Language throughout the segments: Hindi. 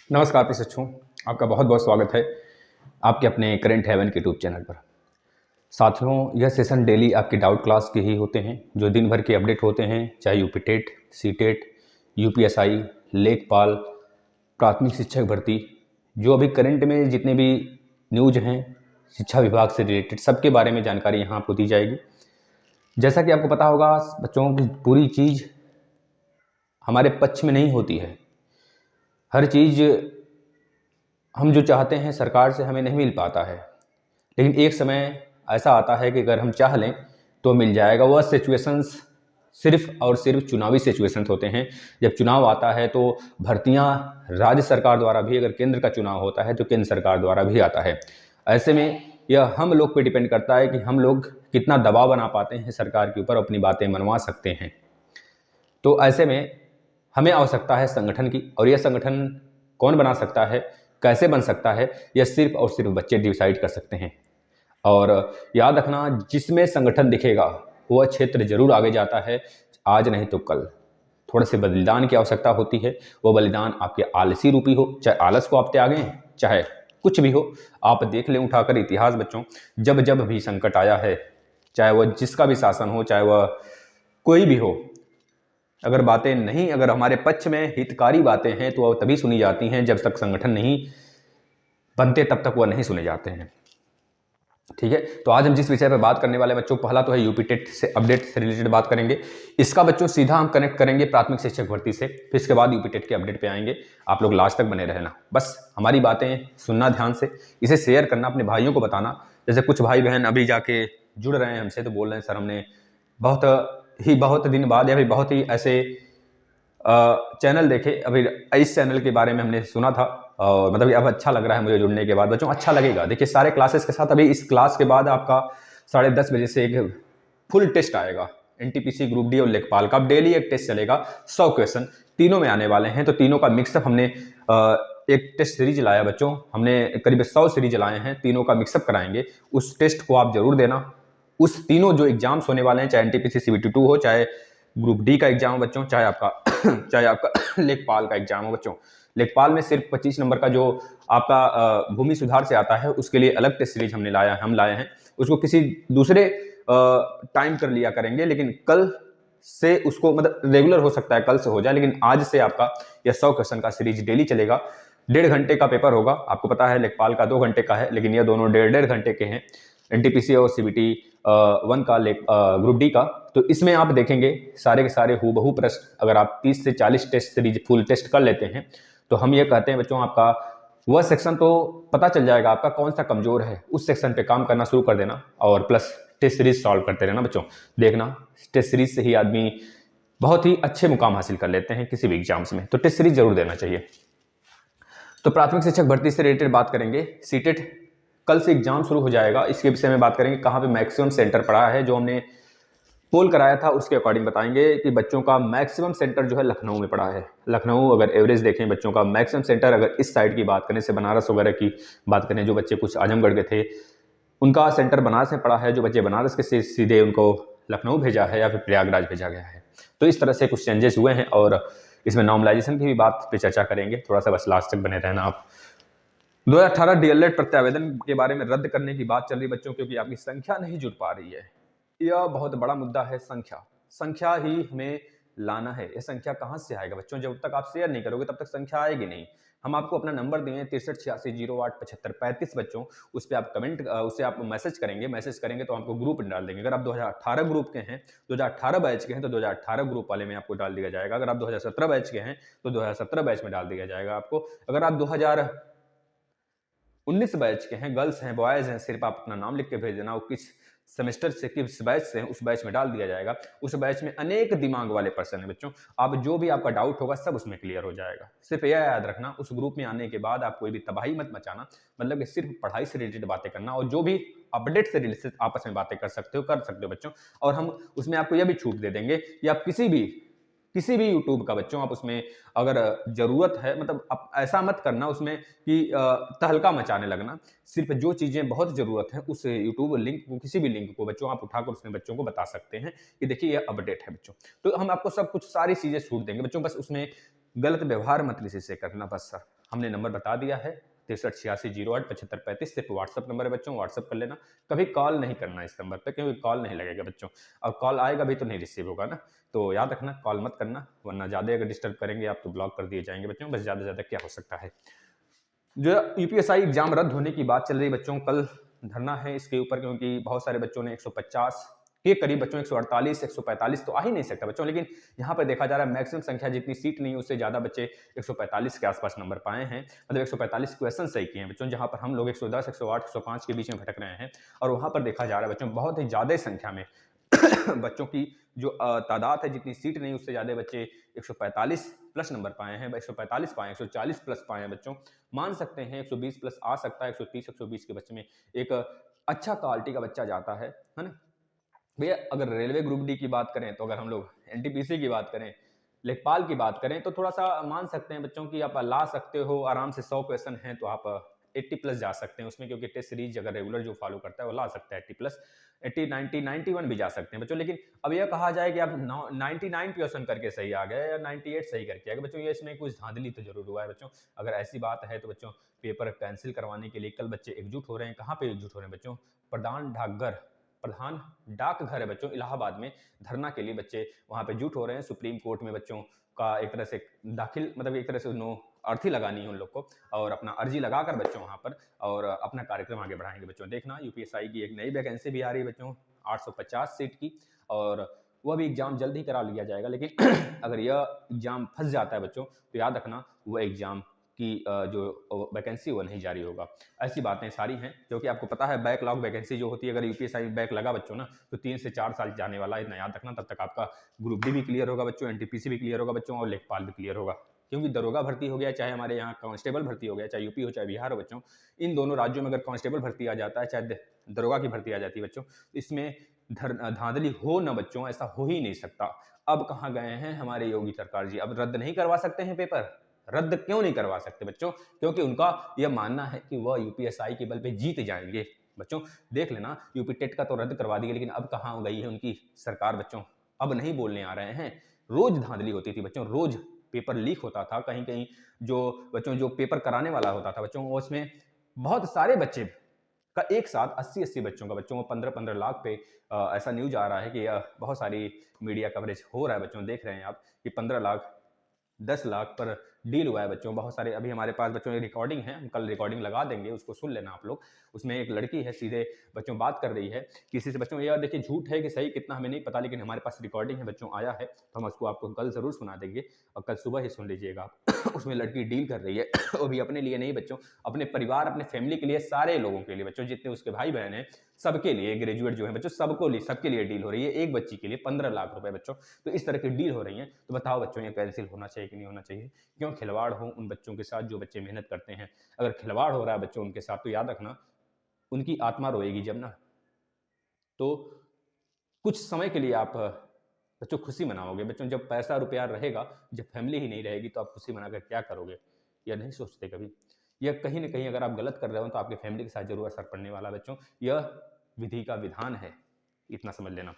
नमस्कार प्रशिक्षुओं, आपका बहुत बहुत स्वागत है आपके अपने करेंट हेवन के यूट्यूब चैनल पर। साथियों, यह सेशन डेली आपके डाउट क्लास के ही होते हैं जो दिन भर के अपडेट होते हैं, चाहे UP TET, CTET, UPSI, लेखपाल, प्राथमिक शिक्षक भर्ती, जो अभी करंट में जितने भी न्यूज हैं शिक्षा विभाग से रिलेटेड सबके बारे में जानकारी यहाँ आपको दी जाएगी। जैसा कि आपको पता होगा बच्चों की पूरी चीज़ हमारे पक्ष में नहीं होती है। हर चीज़ हम जो चाहते हैं सरकार से हमें नहीं मिल पाता है, लेकिन एक समय ऐसा आता है कि अगर हम चाह लें तो मिल जाएगा। वह सिचुएशंस सिर्फ और सिर्फ चुनावी सिचुएशंस होते हैं। जब चुनाव आता है तो भर्तियां राज्य सरकार द्वारा भी, अगर केंद्र का चुनाव होता है तो केंद्र सरकार द्वारा भी आता है। ऐसे में यह हम लोग पे डिपेंड करता है कि हम लोग कितना दबाव बना पाते हैं सरकार के ऊपर, अपनी बातें मनवा सकते हैं। तो ऐसे में हमें आवश्यकता है संगठन की, और यह संगठन कौन बना सकता है, कैसे बन सकता है, यह सिर्फ और सिर्फ बच्चे डिसाइड कर सकते हैं। और याद रखना, जिसमें संगठन दिखेगा वह क्षेत्र जरूर आगे जाता है, आज नहीं तो कल। थोड़े से बलिदान की आवश्यकता होती है। वो बलिदान आपके आलसी रूपी हो, चाहे आलस को आप त्यागें, चाहे कुछ भी हो। आप देख लें उठाकर इतिहास बच्चों, जब जब भी संकट आया है, चाहे वह जिसका भी शासन हो, चाहे वह कोई भी हो, अगर हमारे पक्ष में हितकारी बातें हैं तो वह तभी सुनी जाती हैं। जब तक संगठन नहीं बनते तब तक वह नहीं सुने जाते हैं। ठीक है, तो आज हम जिस विषय पर बात करने वाले बच्चों, पहला तो है यूपी टेट से अपडेट से रिलेटेड बात करेंगे। इसका बच्चों सीधा हम कनेक्ट करेंगे प्राथमिक शिक्षक भर्ती से, फिर इसके बाद यूपी टेट के अपडेट पे आएंगे। आप लोग लास्ट तक बने रहना, बस हमारी बातें सुनना ध्यान से, इसे शेयर करना, अपने भाइयों को बताना। जैसे कुछ भाई बहन अभी जाके जुड़ रहे हैं हमसे, तो बोल रहे हैं सर हमने बहुत दिन बाद या फिर बहुत ही ऐसे चैनल देखे, अभी इस चैनल के बारे में हमने सुना था, और मतलब अब अच्छा लग रहा है मुझे जुड़ने के बाद। बच्चों अच्छा लगेगा, देखिए सारे क्लासेस के साथ अभी इस क्लास के बाद आपका 10:30 बजे से एक फुल टेस्ट आएगा एनटीपीसी ग्रुप डी और लेखपाल का। अब डेली एक टेस्ट चलेगा, 100 क्वेश्चन तीनों में आने वाले हैं। तो तीनों का मिक्सअप हमने एक टेस्ट सीरीज लाया बच्चों, हमने करीब 100 सीरीज लाए हैं, तीनों का मिक्सअप कराएंगे। उस टेस्ट को आप जरूर देना। उस तीनों जो एग्जाम्स होने वाले हैं, चाहे एनटीपीसी सीबीटी 2 हो, चाहे ग्रुप डी का एग्जाम हो बच्चों, चाहे आपका लेखपाल का एग्जाम हो बच्चों। लेखपाल में सिर्फ 25 नंबर का जो आपका भूमि सुधार से आता है, उसके लिए अलग टेस्ट सीरीज हम लाए हैं। उसको किसी दूसरे टाइम कर लिया करेंगे, लेकिन कल से उसको मतलब रेगुलर हो सकता है कल से हो जाए, लेकिन आज से आपका यह 100 क्वेश्चन का सीरीज डेली चलेगा। 1.5 घंटे का पेपर होगा। आपको पता है लेखपाल का 2 घंटे का है, लेकिन यह दोनों 1.5 घंटे के हैं, एनटीपीसी और सीबीटी 1 का ग्रुप डी का। तो इसमें आप देखेंगे सारे के सारे हूबहू प्रश्न। अगर आप 30 से 40 टेस्ट सीरीज फुल टेस्ट कर लेते हैं, तो हम ये कहते हैं बच्चों, आपका वह सेक्शन तो पता चल जाएगा आपका कौन सा कमजोर है, उस सेक्शन पे काम करना शुरू कर देना, और प्लस टेस्ट सीरीज सॉल्व करते रहना बच्चों। देखना टेस्ट सीरीज से ही आदमी बहुत ही अच्छे मुकाम हासिल कर लेते हैं किसी भी एग्जाम्स में, तो टेस्ट सीरीज जरूर देना चाहिए। तो प्राथमिक शिक्षक भर्ती से रिलेटेड बात करेंगे। सीटेट कल से एग्जाम शुरू हो जाएगा, इसके विषय में बात करेंगे। कहाँ पे मैक्सिमम सेंटर पड़ा है, जो हमने पोल कराया था उसके अकॉर्डिंग बताएंगे कि बच्चों का मैक्सिमम सेंटर जो है लखनऊ में पड़ा है। लखनऊ अगर एवरेज देखें बच्चों का मैक्सिमम सेंटर, अगर इस साइड की बात करें, से बनारस वगैरह की बात करें, जो बच्चे कुछ आजमगढ़ के थे उनका सेंटर बनारस में पड़ा है, जो बच्चे बनारस के सीधे उनको लखनऊ भेजा है या फिर प्रयागराज भेजा गया है। तो इस तरह से कुछ चेंजेस हुए हैं, और इसमें नॉर्मलाइजेशन की भी बात पे चर्चा करेंगे। थोड़ा सा बस लास्ट तक बने रहना आप। 2018 डीएलएड प्रत्यावेदन के बारे में रद्द करने की बात चल रही बच्चों, क्योंकि आपकी संख्या नहीं जुट पा रही है। यह बहुत बड़ा मुद्दा है। संख्या ही हमें लाना है। यह संख्या कहां से आएगा बच्चों, जब तक आप शेयर नहीं करोगे तब तक संख्या आएगी नहीं। हम आपको अपना नंबर देंगे 6386087535 बच्चों, उस पर आप कमेंट, उससे आप मैसेज करेंगे तो आपको ग्रुप में डाल देंगे। अगर आप 2018 ग्रुप के हैं, 2018 बैच के हैं, तो 2018 ग्रुप वाले में आपको डाल दिया जाएगा। अगर आप 2017 बैच के हैं तो 2017 बैच में डाल दिया जाएगा आपको। अगर आप 2019 बैच के हैं, गर्ल्स हैं बॉयज हैं, सिर्फ आप अपना नाम लिख के भेज देना, वो किस सेमेस्टर से किस बैच से हैं उस बैच में डाल दिया जाएगा। उस बैच में अनेक दिमाग वाले पर्सन है बच्चों, आप जो भी आपका डाउट होगा सब उसमें क्लियर हो जाएगा। सिर्फ यह याद रखना, उस ग्रुप में आने के बाद आप कोई भी तबाही मत मचाना, मतलब कि सिर्फ पढ़ाई से रिलेटेड बातें करना, और जो भी अपडेट से रिलेटेड आपस में बातें कर सकते हो बच्चों। और हम उसमें आपको यह भी छूट दे देंगे कि आप किसी भी यूट्यूब का बच्चों, आप उसमें अगर जरूरत है, मतलब आप ऐसा मत करना उसमें कि तहलका मचाने लगना। सिर्फ जो चीजें बहुत जरूरत है उस यूट्यूब लिंक को, किसी भी लिंक को बच्चों आप उठाकर उसमें बच्चों को बता सकते हैं कि देखिए ये अपडेट है बच्चों। तो हम आपको सब कुछ सारी चीजें छूट देंगे बच्चों, बस उसमें गलत व्यवहार मत किसी से करना बस सर। हमने नंबर बता दिया है 6386087535, सिर्फ व्हाट्सअप नंबर है बच्चों, व्हाट्सअप कर लेना। कभी कॉल नहीं करना इस नंबर पर, क्योंकि कॉल नहीं लगेगा बच्चों, और कॉल आएगा भी तो नहीं रिसीव होगा ना, तो याद रखना कॉल मत करना, वरना ज़्यादा अगर डिस्टर्ब करेंगे आप तो ब्लॉक कर दिए जाएंगे बच्चों। बस ज़्यादा से ज़्यादा क्या हो सकता है। जो यूपीएसआई एग्जाम रद्द होने की बात चल रही है बच्चों, कल धरना है इसके ऊपर, क्योंकि बहुत सारे बच्चों ने 150 के करीब बच्चों 148 145 तो आ ही नहीं सकता बच्चों, लेकिन यहाँ पर देखा जा रहा है मैक्सिमम संख्या जितनी सीट नहीं उससे ज़्यादा बच्चे 145 के आसपास नंबर पाए हैं, मतलब 145 क्वेश्चन सही किए हैं बच्चों, जहाँ पर हम लोग 110 108 105 के बीच में भटक रहे हैं। और वहाँ पर देखा जा रहा है बच्चों बहुत ही ज़्यादा संख्या में बच्चों की जो तादाद है, जितनी सीट नहीं उससे ज़्यादा बच्चे 145 प्लस नंबर पाए हैं, 145 पाए, 140 प्लस पाए हैं बच्चों। मान सकते हैं 120 प्लस आ सकता है, 130 120 के बच्चे में एक अच्छा क्वालिटी का बच्चा जाता है ना भैया। अगर रेलवे ग्रुप डी की बात करें, तो अगर हम लोग एनटीपीसी की बात करें, लेखपाल की बात करें, तो थोड़ा सा मान सकते हैं बच्चों की आप ला सकते हो आराम से। 100 क्वेश्चन हैं तो आप 80 प्लस जा सकते हैं उसमें, क्योंकि टेस्ट सीरीज अगर रेगुलर जो फॉलो करता है वो ला सकता है 80 प्लस, 80 90 91 भी जा सकते हैं बच्चों। लेकिन अब यह कहा जाए कि आप 99 क्वेश्चन करके सही आ गए या 98 सही करके आ गए बच्चों, ये इसमें कुछ धांधली तो जरूर हुआ है बच्चों। अगर ऐसी बात है तो बच्चों पेपर कैंसिल करवाने के लिए कल बच्चे एकजुट हो रहे हैं। कहाँ पे एकजुट हो रहे हैं बच्चों? प्रधान डाकघर है बच्चों इलाहाबाद में, धरना के लिए बच्चे वहां पे जुट हो रहे हैं। सुप्रीम कोर्ट में बच्चों का एक तरह से दाखिल, मतलब एक तरह से नो अर्थी लगानी है उन लोग को, और अपना अर्जी लगाकर बच्चों वहां पर और अपना कार्यक्रम आगे बढ़ाएंगे बच्चों। देखना यूपीएसआई की एक नई वैकेंसी भी आ रही है बच्चों 850 सीट की, और वह भी एग्जाम जल्द ही करा लिया जाएगा। लेकिन अगर यह एग्जाम फंस जाता है बच्चों तो याद रखना वह एग्जाम की जो वैकेंसी वो नहीं जारी होगा। ऐसी बातें सारी हैं, क्योंकि आपको पता है बैकलॉग वैकेंसी जो होती है, अगर यूपीएसआई में बैक लगा बच्चों ना तो 3 से 4 साल जाने वाला है, इतना याद रखना। तब तक आपका ग्रुप डी भी क्लियर होगा बच्चों, एनटीपीसी भी क्लियर होगा बच्चों, और लेखपाल भी क्लियर होगा। क्योंकि दरोगा भर्ती हो गया, चाहे हमारे यहाँ कांस्टेबल भर्ती हो गया, चाहे यूपी हो चाहे बिहार हो बच्चों, इन दोनों राज्यों में अगर कांस्टेबल भर्ती आ जाता है, चाहे दरोगा की भर्ती आ जाती है बच्चों, इसमें धांधली हो ना बच्चों, ऐसा हो ही नहीं सकता। अब कहाँ गए हैं हमारे योगी सरकार जी? अब रद्द नहीं करवा सकते हैं पेपर? रद्द क्यों नहीं करवा सकते बच्चों? क्योंकि उनका यह मानना है कि वह यूपीएसआई के बल पे जीत जाएंगे बच्चों। देख लेना यूपी टेट का तो रद्द करवा दिया, लेकिन अब कहाँ गई है उनकी सरकार बच्चों? अब नहीं बोलने आ रहे हैं। रोज धांधली होती थी बच्चों, रोज पेपर लीक होता था कहीं कहीं। जो बच्चों जो पेपर कराने वाला होता था बच्चों, उसमें बहुत सारे बच्चे का एक साथ 80-80 बच्चों का बच्चों को 15-15 लाख पे ऐसा न्यूज आ रहा है कि बहुत सारी मीडिया कवरेज हो रहा है बच्चों, देख रहे हैं आप कि 15 लाख 10 लाख पर डील हुआ है बच्चों। बहुत सारे अभी हमारे पास बच्चों रिकॉर्डिंग है, हम कल रिकॉर्डिंग लगा देंगे, उसको सुन लेना आप लोग। उसमें एक लड़की है सीधे बच्चों बात कर रही है किसी से बच्चों, यह देखिए झूठ है कि सही कितना हमें नहीं पता, लेकिन हमारे पास रिकॉर्डिंग है बच्चों, आया है, तो हम उसको आपको कल जरूर सुना देंगे और कल सुबह ही सुन लीजिएगा आप। उसमें लड़की डील कर रही है वो भी अपने लिए नहीं बच्चों, अपने परिवार अपने फैमिली के लिए, सारे लोगों के लिए बच्चों, जितने उसके भाई बहन हैं सबके लिए, ग्रेजुएट जो है बच्चों सबके लिए डील हो रही है। एक बच्ची के लिए 15 लाख रुपए बच्चों, तो इस तरह की डील हो रही है। तो बताओ बच्चों ये कैंसिल होना चाहिए कि नहीं होना चाहिए? क्यों खिलवाड़ हो उन बच्चों के साथ जो बच्चे मेहनत करते हैं? अगर खिलवाड़ हो रहा है बच्चों उनके साथ, तो याद रखना उनकी आत्मा रोएगी जब ना। तो कुछ समय के लिए आप बच्चों खुशी मनाओगे बच्चों, जब पैसा रुपया रहेगा, जब फैमिली ही नहीं रहेगी तो आप खुशी मनाकर क्या करोगे? यह नहीं सोचते कभी? यह कहीं ना कहीं अगर आप गलत कर रहे हो तो आपके फैमिली के साथ जरूर असर पड़ने वाला बच्चों। यह विधि का विधान है, इतना समझ लेना।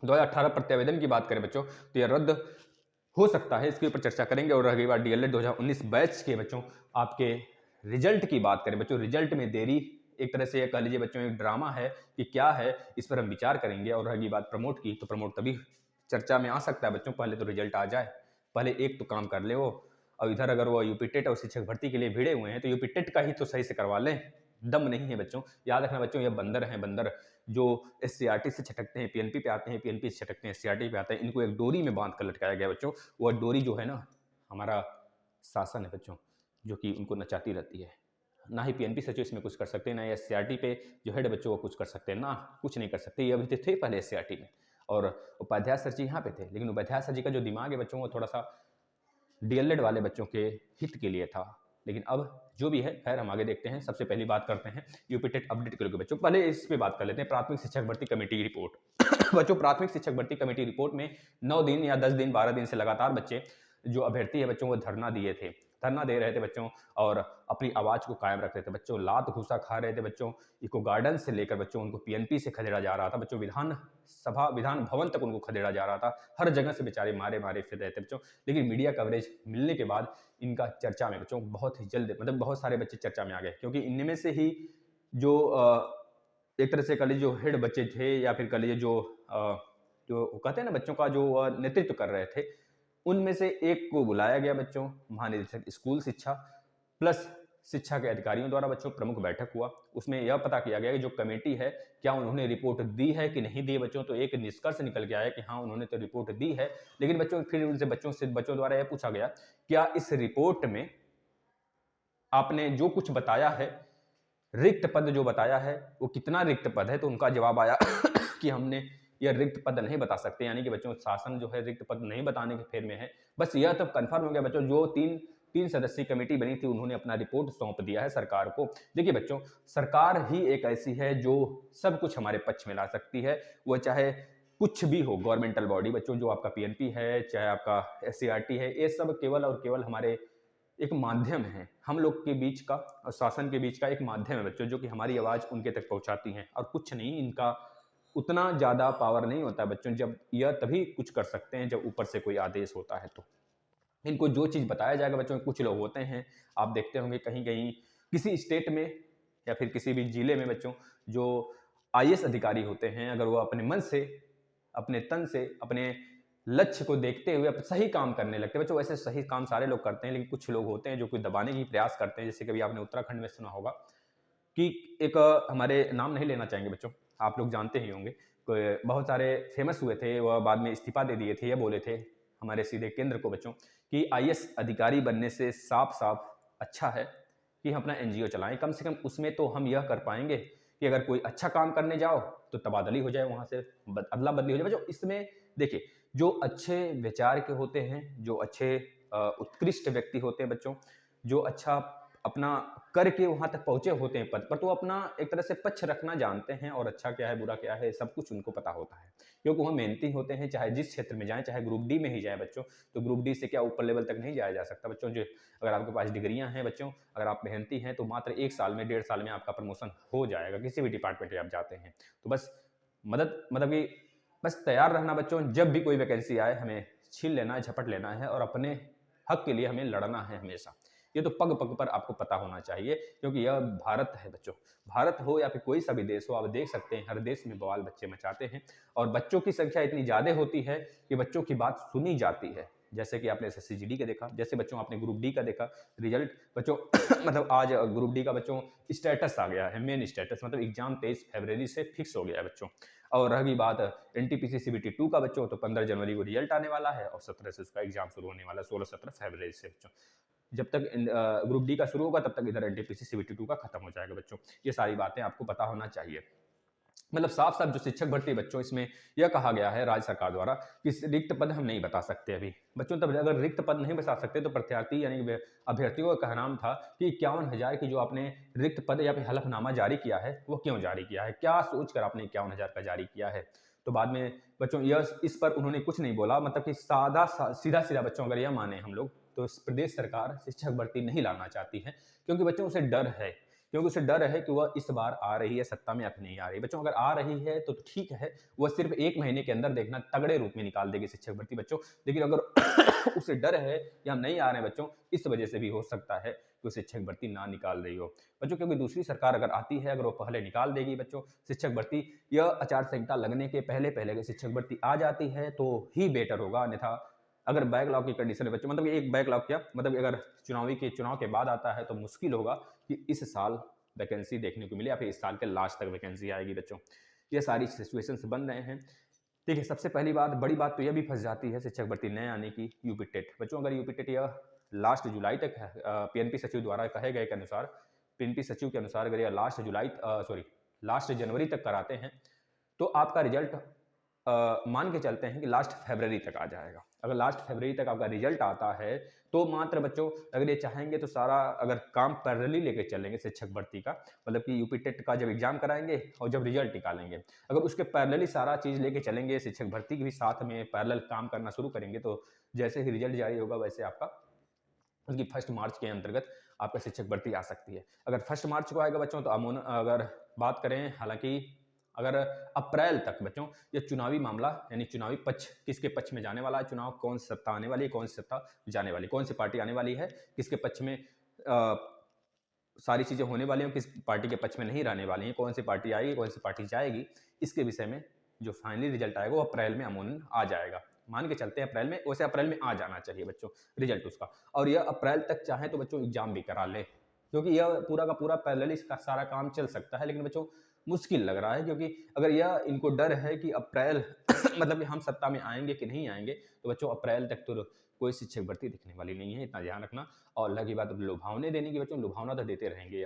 2018 प्रत्यावेदन की बात करें बच्चों तो यह रद्द हो सकता है, इसके ऊपर चर्चा करेंगे। और रही बात डीएलएड 2019 बैच के बच्चों आपके रिजल्ट की बात करें बच्चों, रिजल्ट में देरी एक तरह से कह लीजिए बच्चों एक ड्रामा है कि क्या है, इस पर हम विचार करेंगे। और रही बात प्रमोट की, तो प्रमोट तभी चर्चा में आ सकता है बच्चों पहले तो रिजल्ट आ जाए, पहले एक तो काम कर ले वो। और इधर अगर वो यूपी टेट और शिक्षक भर्ती के लिए भिड़े हुए हैं तो यूपी टेट का ही तो सही से करवा लें। दम नहीं है बच्चों, याद रखना बच्चों, ये बंदर हैं बंदर, जो एससीईआरटी से छटकते हैं पीएनपी पे आते हैं, पीएनपी से छटकते हैं एससीईआरटी पे आते हैं। इनको एक डोरी में बांध कर लटकाया गया बच्चों। वह डोरी जो है ना हमारा शासन है बच्चों, जो कि उनको नचाती रहती है। ना ही पीएनपी सचिव इसमें कुछ कर सकते हैं, ना एससीईआरटी पे जो हेड बच्चों वो कुछ कर सकते हैं, ना कुछ नहीं कर सकते। ये अभी थे पहले एससीईआरटी में, और उपाध्याय सर जी यहाँ पे थे, लेकिन उपाध्याय सर जी का जो दिमाग है बच्चों वो थोड़ा सा डीएलएड वाले बच्चों के हित के लिए था। लेकिन अब जो भी है खैर हम आगे देखते हैं। सबसे पहली बात करते हैं यूपी टेट अपडेट के लिए बच्चों, पहले इस पे बात कर लेते हैं प्राथमिक शिक्षक भर्ती कमेटी की रिपोर्ट। बच्चों प्राथमिक शिक्षक भर्ती कमेटी रिपोर्ट में 9 दिन या 10 दिन 12 दिन से लगातार बच्चे जो अभ्यर्थी है बच्चों वो धरना दिए थे, धरना दे रहे थे बच्चों और अपनी आवाज़ को कायम रख रहे थे बच्चों, लात घूसा खा रहे थे बच्चों, इको गार्डन से लेकर बच्चों उनको पीएनपी से खदेड़ा जा रहा था बच्चों, विधान भवन तक उनको खदेड़ा जा रहा था, हर जगह से बेचारे मारे मारे फिर रहे थे बच्चों। लेकिन मीडिया कवरेज मिलने के बाद इनका चर्चा में बच्चों बहुत ही जल्द, मतलब बहुत सारे बच्चे चर्चा में आ गए, क्योंकि इनमें से ही जो एक तरह से कह लीजिए जो हेड बच्चे थे, या फिर कह लीजिए जो कहते हैं ना बच्चों का जो नेतृत्व कर रहे थे, उनमें से एक को बुलाया गया बच्चों, महानिदेशक स्कूल शिक्षा प्लस शिक्षा के अधिकारियों द्वारा बच्चों प्रमुख बैठक हुआ। उसमें यह पता किया गया कि जो कमेटी है क्या उन्होंने रिपोर्ट दी है कि नहीं दी है बच्चों। तो एक निष्कर्ष निकल के आया कि हाँ उन्होंने तो रिपोर्ट दी है, लेकिन बच्चों फिर उनसे बच्चों द्वारा यह पूछा गया क्या इस रिपोर्ट में आपने जो कुछ बताया है, रिक्त पद जो बताया है वो कितना रिक्त पद है। तो उनका जवाब आया कि हमने यह रिक्त पद नहीं बता सकते, यानी कि बच्चों शासन जो है रिक्त पद नहीं बताने के फेर में है। बस यह तो कंफर्म हो गया बच्चों, जो तीन सदस्यीय कमेटी बनी थी उन्होंने अपना रिपोर्ट सौंप दिया है सरकार को। देखिए बच्चों, सरकार ही एक ऐसी है जो सब कुछ हमारे पक्ष में ला सकती है, वो चाहे कुछ भी हो, गवर्नमेंटल बॉडी बच्चों, जो आपका पीएनपी है चाहे आपका एससीईआरटी है, ये सब केवल और केवल हमारे एक माध्यम है, हम लोग के बीच का और शासन के बीच का एक माध्यम है बच्चों, जो कि हमारी आवाज़ उनके तक पहुंचाती हैं और कुछ नहीं। इनका उतना ज़्यादा पावर नहीं होता है बच्चों, जब यह तभी कुछ कर सकते हैं जब ऊपर से कोई आदेश होता है। तो इनको जो चीज़ बताया जाएगा बच्चों, कुछ लोग होते हैं, आप देखते होंगे कहीं कहीं किसी स्टेट में या फिर किसी भी जिले में बच्चों, जो आईएएस अधिकारी होते हैं, अगर वो अपने मन से, अपने तन से, अपने लक्ष्य को देखते हुए सही काम करने लगते हैं बच्चों। वैसे सही काम सारे लोग करते हैं, लेकिन कुछ लोग होते हैं जो कोई दबाने की प्रयास करते हैं। जैसे कभी आपने उत्तराखंड में सुना होगा कि एक हमारे नाम नहीं लेना चाहेंगे बच्चों, आप लोग जानते ही होंगे, बहुत सारे फेमस हुए थे, वह बाद में इस्तीफा दे दिए थे, ये बोले थे हमारे सीधे केंद्र को बच्चों कि आईएएस अधिकारी बनने से साफ साफ अच्छा है कि हम अपना एनजीओ चलाएं, कम से कम उसमें तो हम यह कर पाएंगे कि अगर कोई अच्छा काम करने जाओ तो तबादली हो जाए, वहां से अदला बदली हो जाए बच्चों। इसमें देखिए, जो अच्छे विचार के होते हैं, जो अच्छे उत्कृष्ट व्यक्ति होते हैं बच्चों, जो अच्छा अपना करके वहां तक पहुंचे होते हैं पद पर, तो अपना एक तरह से पक्ष रखना जानते हैं और अच्छा क्या है बुरा क्या है सब कुछ उनको पता होता है, क्योंकि वो मेहनती होते हैं। चाहे जिस क्षेत्र में जाएं, चाहे ग्रुप डी में ही जाए बच्चों, तो ग्रुप डी से क्या ऊपर लेवल तक नहीं जाया जा सकता बच्चों। जो अगर आपके पास डिग्रियां हैं बच्चों, अगर आप मेहनती हैं, तो मात्र 1 साल में 1.5 साल में आपका प्रमोशन हो जाएगा किसी भी डिपार्टमेंट में आप जाते हैं। तो बस मतलब कि बस तैयार रहना बच्चों, जब भी कोई वैकेंसी आए हमें छीन लेना है, झपट लेना है और अपने हक के लिए हमें लड़ना है हमेशा। ये तो पग पग पर आपको पता होना चाहिए, क्योंकि यह भारत है बच्चों। भारत हो या फिर कोई सा भी देश हो, आप देख सकते हैं हर देश में बवाल बच्चे मचाते हैं और बच्चों की संख्या इतनी ज़्यादा होती है कि बच्चों की बात सुनी जाती है। जैसे कि आपने एसएससी जीडी का देखा, जैसे बच्चों आपने ग्रुप डी का देखा रिजल्ट बच्चों मतलब आज ग्रुप डी का बच्चों स्टेटस आ गया है, मेन स्टेटस, मतलब एग्जाम 23 फरवरी से फिक्स हो गया है बच्चों। और रही बात एनटीपीसी सीबीटी 2 का बच्चों, तो 15 जनवरी को रिजल्ट आने वाला है और 17 से उसका एग्जाम शुरू होने वाला है, 16-17 फरवरी से बच्चों। जब तक ग्रुप डी का शुरू होगा तब तक इधर एनटीपीसी सीबीटी 2 का खत्म हो जाएगा बच्चों। ये सारी बातें आपको पता होना चाहिए। मतलब साफ साफ जो शिक्षक भर्ती बच्चों, इसमें यह कहा गया है राज्य सरकार द्वारा कि रिक्त पद हम नहीं बता सकते अभी बच्चों। तब अगर रिक्त पद नहीं बता सकते तो प्रत्यार्थी यानी अभ्यर्थियों का कहना था कि 51,000 की जो आपने रिक्त पद या फिर हलफनामा जारी किया है वो क्यों जारी किया है, क्या सोचकर आपने 51,000 का जारी किया है। तो बाद में बच्चों यह इस पर उन्होंने कुछ नहीं बोला, मतलब कि सीधा सीधा बच्चों अगर यह माने हम लोग, तो प्रदेश सरकार शिक्षक भर्ती नहीं लाना चाहती है, क्योंकि बच्चों उसे डर है, क्योंकि उसे डर है कि वह इस बार आ रही है सत्ता में या फिर नहीं आ रही बच्चों। अगर आ रही है तो ठीक है, वह सिर्फ 1 महीने के अंदर देखना तगड़े रूप में निकाल देगी शिक्षक भर्ती बच्चों। लेकिन अगर उसे डर है या नहीं आ रहे बच्चों, इस वजह से भी हो सकता है कि शिक्षक भर्ती ना निकाल रही हो बच्चों, क्योंकि दूसरी सरकार अगर आती है, अगर वो पहले निकाल देगी बच्चों शिक्षक भर्ती, यह आचार संहिता लगने के पहले पहले अगर शिक्षक भर्ती आ जाती है तो ही बेटर होगा। अन्यथा अगर बैकलॉग की कंडीशन है बच्चों, मतलब एक बैकलॉग क्या मतलब अगर चुनाव के बाद आता है तो मुश्किल होगा कि इस साल वैकेंसी देखने को मिले या फिर इस साल के लास्ट तक वैकेंसी आएगी बच्चों। ये सारी सिचुएशंस बन रहे हैं। ठीक है, सबसे पहली बात, बड़ी बात तो यह भी फंस जाती है शिक्षक भर्ती नए आने की, यूपी टेट बच्चों। अगर यूपी टेट यह लास्ट जुलाई तक है, पीएनपी सचिव द्वारा कहे गए के अनुसार, पीएनपी सचिव के अनुसार अगर यह लास्ट जनवरी तक कराते हैं तो आपका रिजल्ट मान के चलते हैं कि लास्ट फरवरी तक आ जाएगा। अगर लास्ट फरवरी तक आपका रिजल्ट आता है तो मात्र बच्चों अगर ये चाहेंगे तो सारा अगर काम पैरेलली लेके चलेंगे शिक्षक भर्ती का, मतलब कि यूपी टेट का जब एग्जाम कराएंगे और जब रिजल्ट निकालेंगे, अगर उसके पैरेलली सारा चीज़ लेके चलेंगे, शिक्षक भर्ती के भी साथ में पैरेलल काम करना शुरू करेंगे, तो जैसे ही रिजल्ट जारी होगा वैसे आपका उनकी 1 मार्च के अंतर्गत आपका शिक्षक भर्ती आ सकती है। अगर 1 मार्च को आएगा बच्चों तो अगर बात करें, हालांकि अगर अप्रैल तक बच्चों ये चुनावी मामला यानी चुनावी पक्ष किसके पक्ष में जाने वाला है, चुनाव कौन सी सत्ता आने वाली है, कौन सी सत्ता जाने वाली, कौन सी पार्टी आने वाली है, किसके पक्ष में सारी चीज़ें होने वाली हैं, किस पार्टी के पक्ष में नहीं रहने वाली हैं, कौन सी पार्टी आएगी, कौन सी पार्टी जाएगी, इसके विषय में जो फाइनली रिजल्ट आएगा वो अप्रैल में अमूमन आ जाएगा। मान के चलते हैं अप्रैल में, वैसे अप्रैल में आ जाना चाहिए बच्चों रिजल्ट उसका। और यह अप्रैल तक चाहे तो बच्चों एग्जाम भी करा ले, क्योंकि यह पूरा का पूरा पैरेलल इसका सारा काम चल सकता है। लेकिन बच्चों मुश्किल लग रहा है, क्योंकि अगर यह इनको डर है कि अप्रैल मतलब कि हम सत्ता में आएंगे कि नहीं आएंगे, तो बच्चों अप्रैल तक तो कोई शिक्षक भर्ती दिखने वाली नहीं है, इतना ध्यान रखना। और लगी बात लुभावने देने की, बच्चों लुभावना तो देते रहेंगे,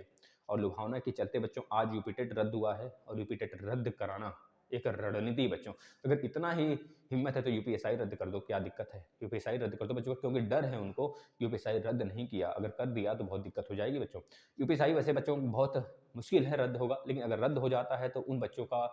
और लुभावना के चलते बच्चों आज यूपी टेट रद्द हुआ है, और यूपी टेट रद्द कराना एक रणनीति बच्चों। अगर इतना ही हिम्मत है तो यूपीएसआई रद्द कर दो, क्या दिक्कत है, यूपीएसआई रद्द कर दो बच्चों, क्योंकि डर है उनको। यूपीएसआई रद्द नहीं किया, अगर कर दिया तो बहुत दिक्कत हो जाएगी बच्चों। यूपीएसआई वैसे बच्चों बहुत मुश्किल है रद्द होगा, लेकिन अगर रद्द हो जाता है तो उन बच्चों का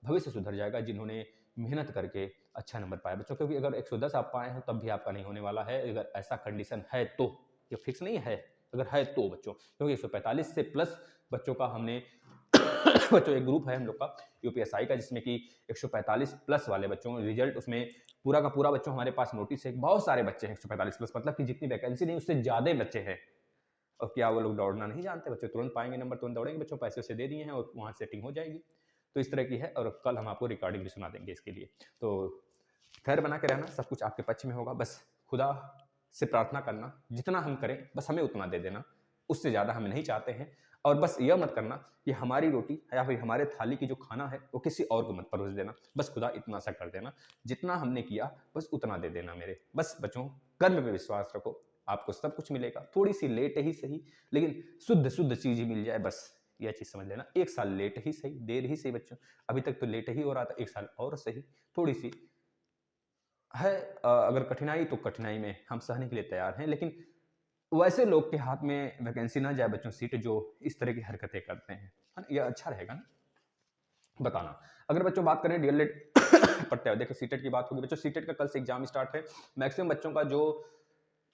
भविष्य सुधर जाएगा जिन्होंने मेहनत करके अच्छा नंबर पाया बच्चों। क्योंकि अगर 110 आप पाए हैं तब भी आपका नहीं होने वाला है, अगर ऐसा कंडीशन है तो, ये फिक्स नहीं है, अगर है तो बच्चों, क्योंकि 145 से प्लस बच्चों का हमने बच्चों एक ग्रुप है हम लोग का यूपीएसआई का, जिसमें कि 145 प्लस वाले बच्चों रिजल्ट, उसमें पूरा का पूरा बच्चों हमारे पास नोटिस है, बहुत सारे बच्चे हैं 145 प्लस, मतलब कि जितनी वैकेंसी नहीं उससे ज्यादा बच्चे हैं। और क्या वो लोग दौड़ना नहीं जानते बच्चों, तुरंत पाएंगे नंबर तुरंत दौड़ेंगे बच्चों, पैसे से दे दिए हैं और वहाँ सेटिंग हो जाएगी। तो इस तरह की है, और कल हम आपको रिकॉर्डिंग भी सुना देंगे इसके लिए। तो खैर बना के रहना, सब कुछ आपके पक्ष में होगा, बस खुदा से प्रार्थना करना, जितना हम करें बस हमें उतना दे देना, उससे ज़्यादा हम नहीं चाहते हैं। और बस यह मत करना कि हमारी रोटी या फिर हमारे थाली की जो खाना है वो किसी और को मत परोस देना, बस खुदा इतना सा कर देना, जितना हमने किया बस उतना दे देना मेरे। बस बच्चों कर्म में विश्वास रखो, आपको सब कुछ मिलेगा, थोड़ी सी लेट ही सही, लेकिन शुद्ध शुद्ध चीज़ ही मिल जाए, बस यह चीज़ समझ लेना। 1 साल लेट ही सही, देर ही सही बच्चों, अभी तक तो लेट ही हो रहा था, 1 साल और सही, थोड़ी सी है। अगर कठिनाई तो कठिनाई में हम सहने के लिए तैयार हैं, लेकिन वैसे लोग के हाथ में वैकेंसी ना जाए बच्चों, सीट जो इस तरह की हरकतें करते हैं, है ना, यह अच्छा रहेगा ना बताना। अगर बच्चों बात करें डीएलएड पढ़ते हुए, देखो सीटेट की बात होगी बच्चों, सीटेट का कल से एग्जाम स्टार्ट है। मैक्सिमम बच्चों का जो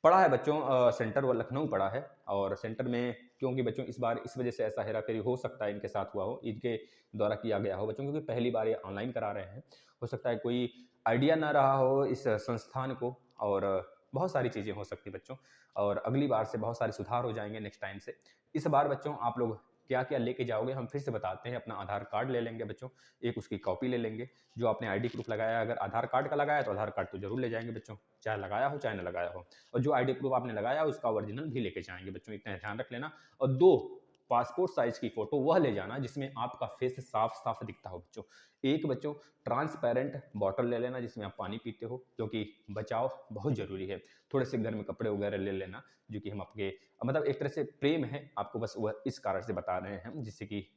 पड़ा है बच्चों सेंटर वो लखनऊ पड़ा है, और सेंटर में क्योंकि बच्चों इस बार इस वजह से ऐसा हेरा फेरी हो सकता है इनके साथ हुआ हो, इनके द्वारा किया गया हो बच्चों, क्योंकि पहली बार ये ऑनलाइन करा रहे हैं, हो सकता है कोई आइडिया ना रहा हो इस संस्थान को, और बहुत सारी चीज़ें हो सकती बच्चों, और अगली बार से बहुत सारे सुधार हो जाएंगे नेक्स्ट टाइम से। इस बार बच्चों आप लोग क्या क्या लेके जाओगे हम फिर से बताते हैं। अपना आधार कार्ड ले लेंगे बच्चों, एक उसकी कॉपी ले लेंगे, जो आपने आईडी प्रूफ लगाया है, अगर आधार कार्ड का लगाया तो आधार कार्ड तो जरूर ले जाएंगे बच्चों, चाहे लगाया हो चाहे न लगाया हो, और जो आईडी प्रूफ आपने लगाया उसका ओरिजिनल भी लेके जाएंगे बच्चों, इतना ध्यान रख लेना। और 2 पासपोर्ट साइज की फोटो वह ले जाना जिसमें आपका फेस साफ साफ दिखता हो बच्चों। एक बच्चों ट्रांसपेरेंट बॉटल ले लेना जिसमें आप पानी पीते हो, क्योंकि बचाव बहुत जरूरी है। थोड़े से गर्म कपड़े वगैरह ले लेना, जो कि हम आपके मतलब एक तरह से प्रेम है आपको, बस वह इस कारण से बता रहे हैं हम, जिससे कि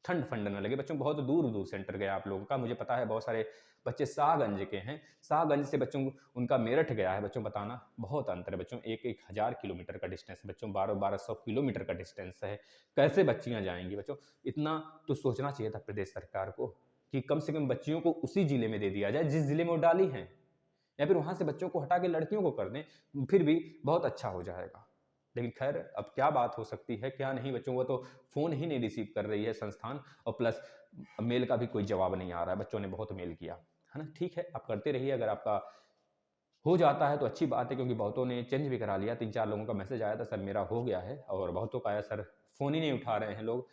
ठंड फंड न लगे बच्चों। बहुत दूर दूर सेंटर गया आप लोगों का, मुझे पता है बहुत सारे बच्चे शाहगंज के हैं, शाहगंज से बच्चों उनका मेरठ गया है बच्चों, बताना बहुत अंतर है बच्चों, 1,000 किलोमीटर का डिस्टेंस है बच्चों, 1200 किलोमीटर का डिस्टेंस है, कैसे बच्चियां जाएंगी बच्चों। इतना तो सोचना चाहिए था प्रदेश सरकार को कि कम से कम बच्चियों को उसी जिले में दे दिया जाए जिस जिले में वो डाली हैं, या फिर वहां से बच्चों को हटा के लड़कियों को कर दें, फिर भी बहुत अच्छा हो जाएगा। लेकिन खैर अब क्या बात हो सकती है क्या नहीं बच्चों, वो तो फ़ोन ही नहीं रिसीव कर रही है संस्थान, और प्लस मेल का भी कोई जवाब नहीं आ रहा है, बच्चों ने बहुत मेल किया है ना। ठीक है आप करते रहिए, अगर आपका हो जाता है तो अच्छी बात है, क्योंकि बहुतों ने चेंज भी करा लिया, 3-4 लोगों का मैसेज आया था सर मेरा हो गया है, और बहुतों का आया सर फ़ोन ही नहीं उठा रहे हैं लोग।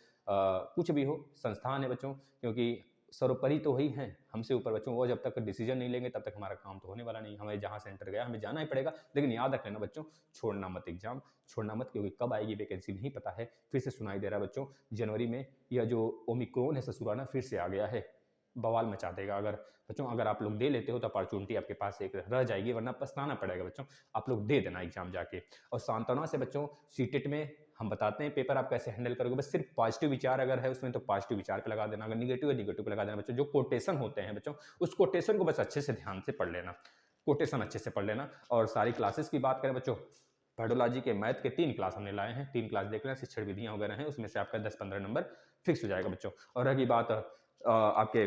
कुछ भी हो संस्थान है बच्चों, क्योंकि सर्वोपरि तो वही हैं, हमसे ऊपर बच्चों, वो जब तक डिसीजन नहीं लेंगे तब तक हमारा काम तो होने वाला नहीं। हमें जहाँ सेंटर गया हमें जाना ही पड़ेगा, लेकिन याद रख लेना बच्चों, छोड़ना मत एग्जाम, छोड़ना मत, क्योंकि कब आएगी वैकेंसी नहीं पता है। फिर से सुनाई दे रहा है बच्चों, जनवरी में यह जो ओमिक्रॉन है ससुराना फिर से आ गया है, बवाल मचा देगा। अगर बच्चों अगर आप लोग दे लेते हो तो अपॉर्चुनिटी आपके पास एक रह जाएगी, वरना पछताना पड़ेगा बच्चों। आप लोग दे देना एग्जाम जाके, और सांत्वना से बच्चों सीटेट में हम बताते हैं पेपर आप कैसे हैंडल करोगे, बस सिर्फ पॉजिटिव विचार अगर है उसमें तो पॉजिटिव विचार पे लगा देना, अगर निगेटिव है निगेटिव पे लगा देना बच्चों। जो कोटेशन होते हैं बच्चों उस कोटेशन को बस अच्छे से ध्यान से पढ़ लेना, कोटेशन अच्छे से पढ़ लेना। और सारी क्लासेस की बात करें बच्चों, पेडोलॉजी के मैथ के 3 क्लास हमने लाए हैं, 3 क्लास देख लेना, शिक्षण विधियां वगैरह हैं, उसमें से आपका 10-15 नंबर फिक्स हो जाएगा बच्चों। और रही बात आपके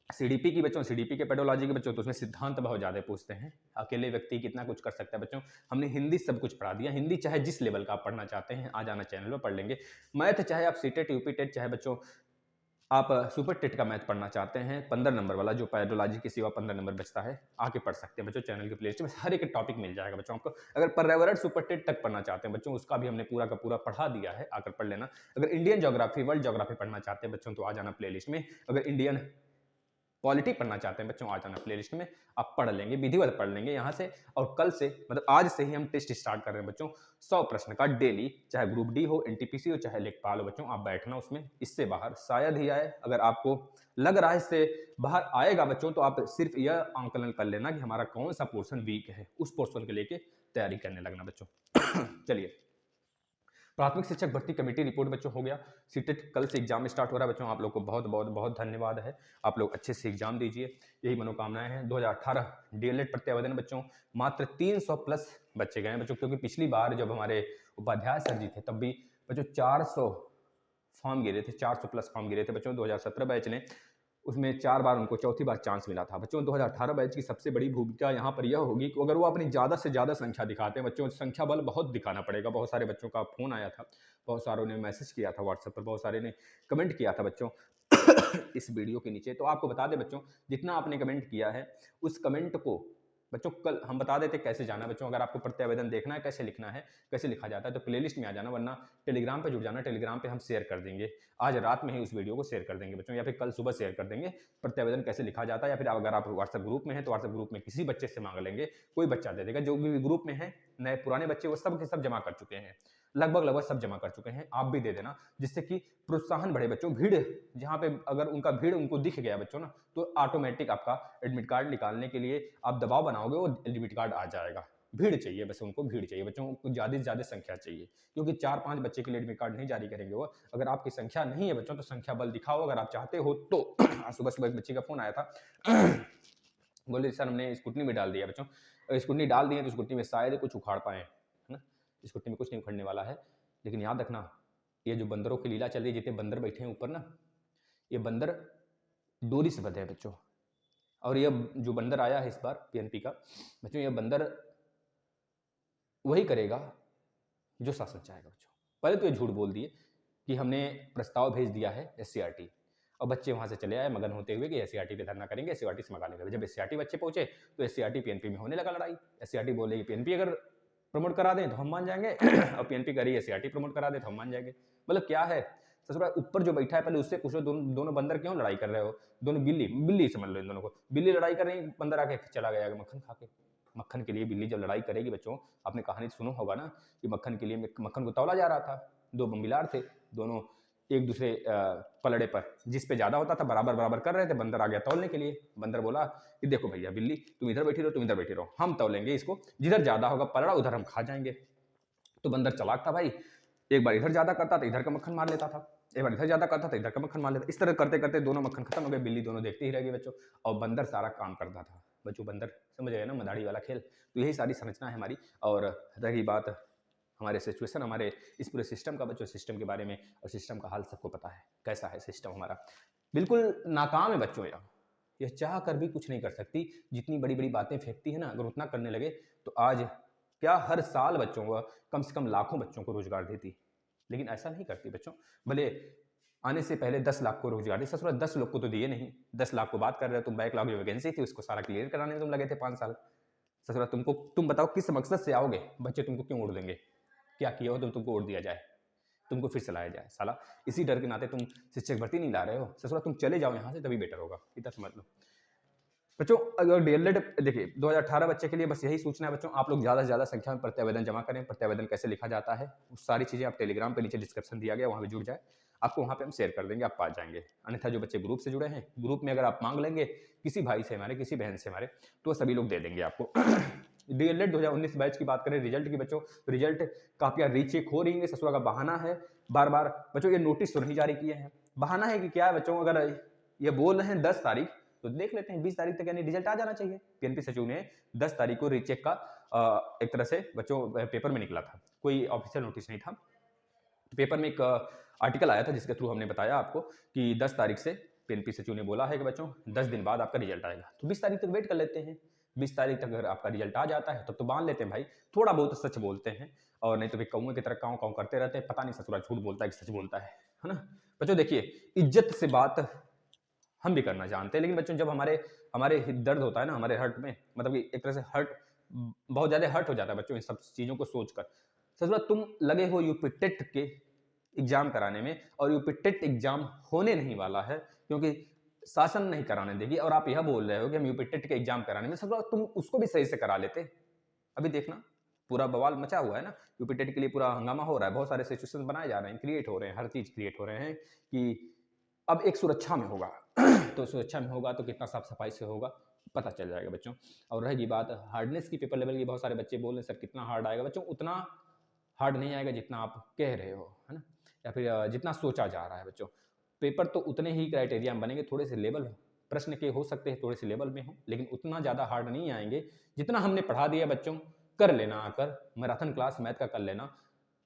सीडीपी की बच्चों, सीडीपी के पेडोलॉजी के बच्चों, तो उसमें सिद्धांत बहुत ज़्यादा पूछते हैं। अकेले व्यक्ति कितना कुछ कर सकता है बच्चों। हमने हिंदी सब कुछ पढ़ा दिया। हिंदी चाहे जिस लेवल का आप पढ़ना चाहते हैं आ जाना चैनल पर पढ़ लेंगे। मैथ चाहे आप सीटेट यूपीटेट चाहे बच्चों आप सुपर टेट का मैथ पढ़ना चाहते हैं 15 नंबर वाला जो पेडोलॉजी के सिवा 15 नंबर बचता है आके पढ़ सकते हैं बच्चों। चैनल के प्लेलिस्ट में हर एक टॉपिक मिल जाएगा बच्चों आपको। अगर पर्यावरण सुपर टेट तक पढ़ना चाहते हैं बच्चों उसका भी हमने पूरा का पूरा पढ़ा दिया है, आकर पढ़ लेना। अगर इंडियन ज्योग्राफी वर्ल्ड ज्योग्राफी पढ़ना चाहते हैं बच्चों तो आ जाना प्लेलिस्ट में। अगर इंडियन पॉलिटी पढ़ना चाहते हैं बच्चों आ जाना प्लेलिस्ट में, आप पढ़ लेंगे, विधिवत पढ़ लेंगे यहाँ से। और कल से मतलब आज से ही हम टेस्ट स्टार्ट कर रहे हैं बच्चों 100 प्रश्न का डेली, चाहे ग्रुप डी हो, एनटीपीसी हो, चाहे लेखपाल हो बच्चों, आप बैठना उसमें। इससे बाहर शायद ही आए। अगर आपको लग रहा है इससे बाहर आएगा बच्चों तो आप सिर्फ यह आंकलन कर लेना कि हमारा कौन सा पोर्शन वीक है, उस पोर्शन के लेके तैयारी करने लगना बच्चों। चलिए, प्राथमिक शिक्षक भर्ती कमेटी रिपोर्ट बच्चों हो गया। सीटेट कल से एग्जाम स्टार्ट हो रहा है बच्चों। आप लोग को बहुत बहुत बहुत धन्यवाद है। आप लोग अच्छे से एग्जाम दीजिए, यही मनोकामनाएं हैं। 2018 डीएलएड प्रत्यावेदन बच्चों मात्र 300 प्लस बच्चे गए हैं बच्चों, क्योंकि पिछली बार जब हमारे उपाध्याय सर जी थे तब भी बच्चों 400 फॉर्म गिरे थे, 400 प्लस फॉर्म गिरे थे बच्चों। 2017 बैच ने उसमें 4 बार उनको चौथी बार चांस मिला था बच्चों। 2018 बैच की सबसे बड़ी भूमिका यहाँ पर यह होगी कि अगर वो अपनी ज़्यादा से ज़्यादा संख्या दिखाते हैं बच्चों, संख्या बल बहुत दिखाना पड़ेगा। बहुत सारे बच्चों का फ़ोन आया था, बहुत सारों ने मैसेज किया था व्हाट्सएप पर, बहुत सारे ने कमेंट किया था बच्चों इस वीडियो के नीचे। तो आपको बता दें बच्चों, जितना आपने कमेंट किया है उस कमेंट को बच्चों कल हम बता देते कैसे जाना बच्चों। अगर आपको प्रत्यावेदन देखना है कैसे लिखना है, कैसे लिखा जाता है, तो प्लेलिस्ट में आ जाना, वरना टेलीग्राम पे जुड़ जाना। टेलीग्राम पे हम शेयर कर देंगे, आज रात में ही उस वीडियो को शेयर कर देंगे बच्चों, या फिर कल सुबह शेयर कर देंगे प्रत्यावेदन कैसे लिखा जाता है। या फिर अगर आप व्हाट्सएप ग्रुप में हैं तो व्हाट्सएप ग्रुप में किसी बच्चे से मांग लेंगे, कोई बच्चा दे देगा। जो भी ग्रुप में है नए पुराने बच्चे वो सब के सब जमा कर चुके हैं, लगभग सब जमा कर चुके हैं। आप भी दे देना, जिससे कि प्रोत्साहन बढ़े बच्चों। भीड़ जहाँ पे अगर उनका भीड़ उनको दिख गया बच्चों ना, तो ऑटोमेटिक आपका एडमिट कार्ड निकालने के लिए आप दबाव बनाओगे, वो एडमिट कार्ड आ जाएगा। भीड़ चाहिए बस, उनको भीड़ चाहिए बच्चों को, ज़्यादा से ज़्यादा संख्या चाहिए, क्योंकि 4-5 बच्चे के लिए एडमिट कार्ड नहीं जारी करेंगे वो। अगर आपकी संख्या नहीं है बच्चों तो संख्या बल दिखाओ अगर आप चाहते हो तो। सुबह सुबह एक बच्चे का फोन आया था, बोले सर हमने स्कूटनी में डाल दिया बच्चों, स्कूटनी डाल दिए तो स्कूटनी में शायद कुछ उखाड़ पाए, है ना। स्कूटनी में कुछ नहीं उखड़ने वाला है, लेकिन याद रखना ये जो बंदरों की लीला चल रही है, जितने बंदर बैठे हैं ऊपर ना, ये बंदर डोरी से बंधे हैं बच्चों। और ये जो बंदर आया है इस बार पीएनपी का बच्चों, ये बंदर वही करेगा जो शासन चाहेगा बच्चों। पहले तो ये झूठ बोल दिए कि हमने प्रस्ताव भेज दिया है एससीईआरटी, और बच्चे वहां से चले आए मगन होते हुए कि एससीईआरटी पे धरना करेंगे, एससीईआरटी से मगा लेंगे। जब एससीईआरटी बच्चे पहुंचे तो एससीईआरटी पीएनपी में होने लगा लड़ाई। एससीईआरटी बोले पीएनपी अगर प्रमोट करा दें तो हम मान जाएंगे, और पीएनपी कह रही है एससीईआरटी प्रमोट करा दे तो हम मान जाएंगे। मतलब क्या है ससुरा, ऊपर जो बैठा है पहले उससे पूछो, दोनों बंदर क्यों लड़ाई कर रहे हो। दोनों बिल्ली समझ लो इन दोनों को, बिल्ली लड़ाई कर रही, बंदर आके चला गया मक्खन खा के। मक्खन के लिए बिल्ली जब लड़ाई करेगी बच्चों, आपने कहानी सुनो होगा ना कि मक्खन के लिए मक्खन को तौला जा रहा था, 2 बम्बिलार थे, दोनों एक दूसरे पलड़े पर जिस पे ज्यादा होता था बराबर बराबर कर रहे थे। बंदर आ गया तौलने के लिए, बंदर बोला कि देखो भैया बिल्ली तुम इधर बैठी रहो, तुम इधर बैठी रहो, हम तौलेंगे इसको, जिधर ज्यादा होगा पलड़ा उधर हम खा जाएंगे। तो बंदर चालाक था भाई, एक बार इधर ज्यादा करता था इधर का मक्खन मार लेता था, एक बार इधर ज्यादा करता था इधर का मक्खन मार लेता। इस तरह करते करते दोनों मक्खन खत्म हो गए, बिल्ली दोनों देखते ही रह गई बच्चों, और बंदर सारा काम करता था बच्चों। बंदर समझ गए ना, मदारी वाला खेल। तो यही सारी संरचना है हमारी। और रही बात हमारे सिचुएशन, हमारे इस पूरे सिस्टम का बच्चों, सिस्टम के बारे में, और सिस्टम का हाल सबको पता है कैसा है सिस्टम हमारा। बिल्कुल नाकाम है बच्चों, यह चाह कर भी कुछ नहीं कर सकती। जितनी बड़ी बड़ी बातें फेंकती है ना, अगर उतना करने लगे तो आज क्या हर साल बच्चों को कम से कम लाखों बच्चों को रोजगार देती, लेकिन ऐसा नहीं करती बच्चों। भले आने से पहले 10 लाख को रोजगार दी, ससुरा 10 लोग को तो दिए नहीं, 10 लाख को बात कर रहे हो तुम। बैकलॉग जो वैकेंसी थी उसको सारा क्लियर कराने में तुम लगे थे 5 साल। ससुरा तुम बताओ किस मकसद से आओगे, बच्चे तुमको क्यों वोट देंगे, क्या किया हो तुमको वोट दिया जाए, तुमको फिर से लाया जाए। साला इसी डर के नाते तुम शिक्षक भर्ती नहीं ला रहे हो। ससुरा तुम चले जाओ यहाँ से, तभी बेटर होगा, इतना समझ लो बच्चों। अगर डीएलएड देखिए 2018 बच्चे के लिए बस यही सूचना है बच्चों, आप लोग ज़्यादा से ज़्यादा संख्या में प्रत्यावेदन जमा करें। प्रत्यावेदन कैसे लिखा जाता है उस सारी चीज़ें आप टेलीग्राम पे नीचे डिस्क्रिप्शन दिया गया, वहाँ पे जुड़ जाए, आपको वहाँ पे हम शेयर कर देंगे, आप पा जाएंगे। अन्यथा जो बच्चे ग्रुप से जुड़े हैं, ग्रुप में अगर आप मांग लेंगे किसी भाई से हमारे, किसी बहन से हमारे, तो सभी लोग दे देंगे आपको। डीएलएड 2019 बैच की बात करें रिजल्ट की बच्चों, रिजल्ट काफियां रीचेक हो रही है। ससुरा का बहाना है बार बार बच्चों, ये नोटिस तो नहीं जारी किए हैं, बहाना है कि क्या है बच्चों, अगर ये बोल रहे हैं 10 तारीख तो देख लेते हैं 20 तारीख तक, यानी रिजल्ट आ जाना चाहिए। पीएनपी सचिव ने 10 तारीख को रीचेक का एक तरह से बच्चों पेपर में निकला था, कोई ऑफिशियल नोटिस नहीं था। पेपर में एक आर्टिकल आया था जिसके थ्रू हमने बताया आपको कि 10 तारीख से पीएनपी सचिव ने बोला है कि बच्चों 10 दिन बाद आपका रिजल्ट आएगा, तो 20 तारीख तक वेट कर लेते हैं। 20 तारीख तक अगर आपका रिजल्ट आ जाता है तब तो मान लेते हैं भाई, थोड़ा बहुत सच बोलते हैं, और नहीं तो फिर कौवे की तरह काँव काँव करते रहते हैं, पता नहीं ससुरा झूठ बोलता है कि सच बोलता है ना। बच्चों देखिए, इज्जत से बात हम भी करना जानते हैं, लेकिन बच्चों जब हमारे हमारे दर्द होता है ना हमारे हर्ट में, मतलब कि एक तरह से हर्ट, बहुत ज़्यादा हर्ट हो जाता है बच्चों इन सब चीज़ों को सोचकर। ससुरा तुम लगे हो यूपी टेट के एग्जाम कराने में, और यूपी टेट एग्जाम होने नहीं वाला है, क्योंकि शासन नहीं कराने देगी, और आप यह बोल रहे हो कि हम यूपी टेट के एग्जाम कराने में, ससुरा तुम उसको भी सही से करा लेते। अभी देखना पूरा बवाल मचा हुआ है ना, यूपी टेट के लिए पूरा हंगामा हो रहा है, बहुत सारे सिचुएशन बनाए जा रहे हैं, क्रिएट हो रहे हैं, हर चीज़ क्रिएट हो रहे हैं कि अब एक सुरक्षा में होगा तो सुरक्षा में होगा तो कितना साफ सफाई से होगा पता चल जाएगा बच्चों। और रहेगी बात हार्डनेस की, पेपर लेवल की, बहुत सारे बच्चे बोल रहे हैं सर कितना हार्ड आएगा, बच्चों उतना हार्ड नहीं आएगा जितना आप कह रहे हो, है ना, या फिर जितना सोचा जा रहा है बच्चों। पेपर तो उतने ही क्राइटेरिया में बनेंगे, थोड़े से लेवल प्रश्न के हो सकते हैं थोड़े से लेवल में हो, लेकिन उतना ज़्यादा हार्ड नहीं आएंगे जितना हमने पढ़ा दिया बच्चों। कर लेना आकर मैराथन क्लास मैथ का कर लेना,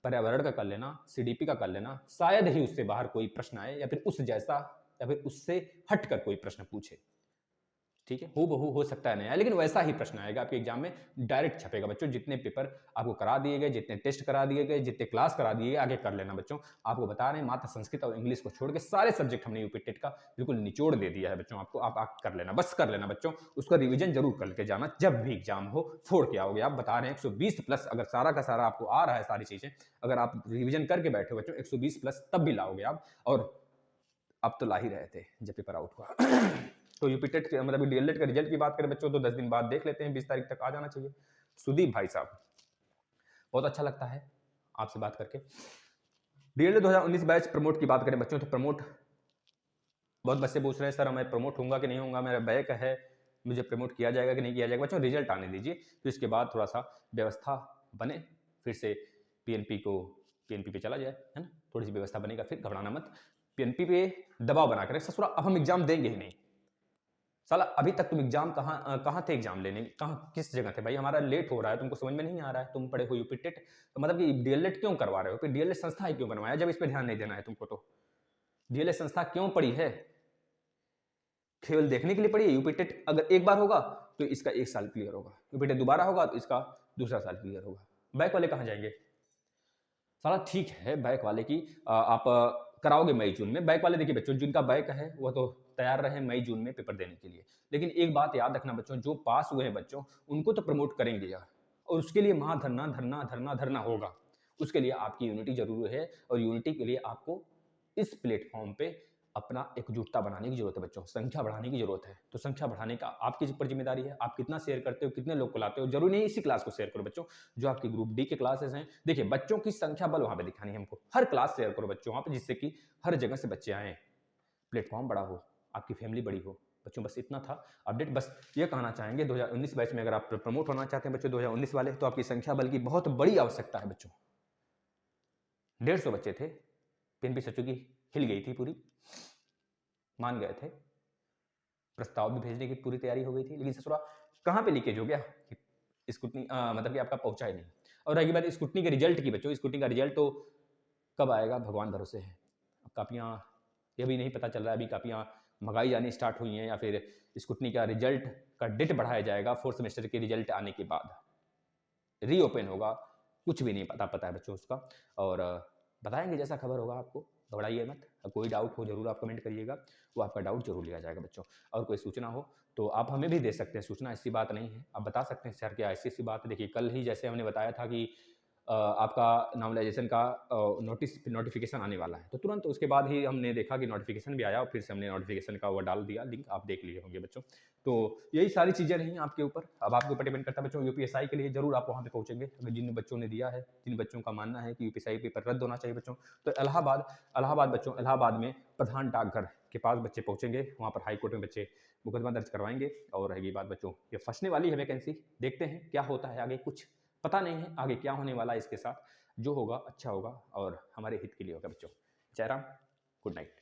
पर्यावरण का कर लेना, सीडीपी का कर लेना, शायद ही उससे बाहर कोई प्रश्न आए, या फिर उस जैसा, या फिर उससे हटकर कोई प्रश्न पूछे। ठीक है, हूबहू हो सकता है नहीं आए, लेकिन वैसा ही प्रश्न आएगा आपके एग्जाम में, डायरेक्ट छपेगा बच्चों। जितने पेपर आपको करा दिए गए, जितने टेस्ट करा दिए गए, जितने क्लास करा दिए गए, आगे कर लेना बच्चों। आपको बता रहे हैं मात्र संस्कृत और इंग्लिश को छोड़ के सारे सब्जेक्ट हमने यूपी टेट का बिल्कुल निचोड़ दे दिया है बच्चों आपको। आप कर लेना, बस कर लेना बच्चों, उसका रिविजन जरूर करके जाना, जब भी एग्जाम हो फोड़ के आओगे। आप बता रहे हैं 120 प्लस, अगर सारा का सारा आपको आ रहा है सारी चीजें, अगर आप रिविजन करके बैठे बच्चों 120 प्लस तब भी लाओगे आप, और अब तो ला ही रहे थे जब पेपर आउट हुआ तो यूपी टेट मतलब डीएलएड का रिजल्ट की बात करें बच्चों तो 10 दिन बाद देख लेते हैं, 20 तारीख तक आ जाना चाहिए। सुदीप भाई साहब, बहुत अच्छा लगता है आपसे बात करके। डीएलएड 2019 बैच प्रमोट की बात करें बच्चों तो प्रमोट, बहुत बच्चे पूछ रहे हैं सर मैं प्रमोट होऊंगा कि नहीं होऊंगा, मेरा बैक है, मुझे प्रमोट किया जाएगा कि नहीं किया जाएगा। बच्चों रिजल्ट आने दीजिए, तो इसके बाद थोड़ा सा व्यवस्था बने, फिर से पीएनपी पे चला जाए, है ना, थोड़ी सी व्यवस्था बनेगा, फिर घबराना मत। पीएनपी पे दबाव बना कर ससुरा अब हम एग्जाम देंगे ही नहीं। साला अभी तक तुम एग्जाम कहाँ थे, एग्जाम लेने कहाँ किस जगह थे भाई, हमारा लेट हो रहा है, तुमको समझ में नहीं आ रहा है, तुम पढ़े हो यूपी टेट, तो मतलब कि डीएलएड क्यों करवा रहे हो, फिर डीएलएड संस्था ही क्यों बनवाया जब इस पर ध्यान नहीं देना है तुमको। तो डीएलएड संस्था क्यों पड़ी है, केवल देखने के लिए पड़ी है। यूपी टेट अगर एक बार होगा तो इसका 1 साल क्लियर होगा, यूपी टेट दोबारा होगा तो इसका दूसरा साल क्लियर होगा। बैक वाले कहाँ जाएंगे साला। ठीक है बैक वाले की आप कराओगे मई जून में, बैक वाले देखिए बच्चों जिनका बैक है वो तो तैयार रहे मई जून में पेपर देने के लिए, लेकिन एक बात याद रखना बच्चों, जो पास हुए हैं बच्चों उनको तो प्रमोट करेंगे यार, और उसके लिए महाधरना धरना धरना धरना होगा। उसके लिए आपकी यूनिटी जरूरी है, और यूनिटी के लिए आपको इस प्लेटफॉर्म पे अपना एकजुटता बनाने की जरूरत है बच्चों, संख्या बढ़ाने की जरूरत है। तो संख्या बढ़ाने का आपकी ऊपर जिम्मेदारी है, आप कितना शेयर करते हो, कितने लोग को लाते हो। जरूरी नहीं इसी क्लास को शेयर करो बच्चों, जो आपकी ग्रुप डी के क्लासेस हैं, देखिए बच्चों की संख्या बल वहां पे दिखानी है हमको, हर क्लास शेयर करो बच्चों वहां पे, जिससे कि हर जगह से बच्चे आए, प्लेटफॉर्म बड़ा हो, आपकी फैमिली बड़ी हो बच्चों। बस इतना था अपडेट। बस ये कहना चाहेंगे 2019 बैच में अगर आप प्रमोट होना चाहते हैं बच्चों 2019 वाले, तो आपकी संख्या बल की बहुत बड़ी आवश्यकता है बच्चों। 150 बच्चे थे, पीएनपी सचिव की हिल गई थी पूरी, मान गए थे, प्रस्ताव भी भेजने की पूरी तैयारी हो गई थी, लेकिन ससुरा कहाँ पे लीकेज हो गया, स्कूटनी मतलब कि आपका पहुंचा ही नहीं। और रही बात स्कूटनी के रिजल्ट की बच्चों, स्कूटनी का रिजल्ट तो कब आएगा भगवान भरोसे है। कापियाँ ये भी नहीं पता चल रहा है, अभी कापियाँ मंगाई जानी स्टार्ट हुई हैं, या फिर स्कूटनी का रिजल्ट का डेट बढ़ाया जाएगा 4th सेमेस्टर के रिजल्ट आने के बाद रीओपन होगा, कुछ भी नहीं पता है बच्चों उसका। और बताएंगे जैसा खबर होगा आपको, घबराइए मत। कोई डाउट हो जरूर आप कमेंट करिएगा, वो आपका डाउट जरूर लिया जाएगा बच्चों। और कोई सूचना हो तो आप हमें भी दे सकते हैं सूचना, ऐसी बात नहीं है, आप बता सकते हैं सर क्या ऐसी बात है। देखिए कल ही जैसे हमने बताया था कि आपका नॉर्मलाइजेशन का नोटिफिकेशन आने वाला है, तो तुरंत उसके बाद ही हमने देखा कि नोटिफिकेशन भी आया, और फिर से हमने नोटिफिकेशन का वो डाल दिया लिंक, आप देख लिए होंगे बच्चों। तो यही सारी चीज़ें रही आपके ऊपर, अब आपके ऊपर डिपेंड करता है बच्चों। यूपीएसआई के लिए जरूर आप वहाँ पे पहुँचेंगे, अगर जिन बच्चों ने दिया है, जिन बच्चों का मानना है कि यूपीएसआई पेपर रद्द होना चाहिए बच्चों, तो इलाहाबाद बच्चों, इलाहाबाद में प्रधान डाकघर के पास बच्चे पहुँचेंगे, वहाँ पर हाईकोर्ट में बच्चे मुकदमा दर्ज करवाएंगे। और रहेगी बात बच्चों ये फंसने वाली है वैकेंसी, देखते हैं क्या होता है आगे, कुछ पता नहीं है आगे क्या होने वाला है इसके साथ। जो होगा अच्छा होगा और हमारे हित के लिए होगा बच्चों। जय राम, गुड नाइट।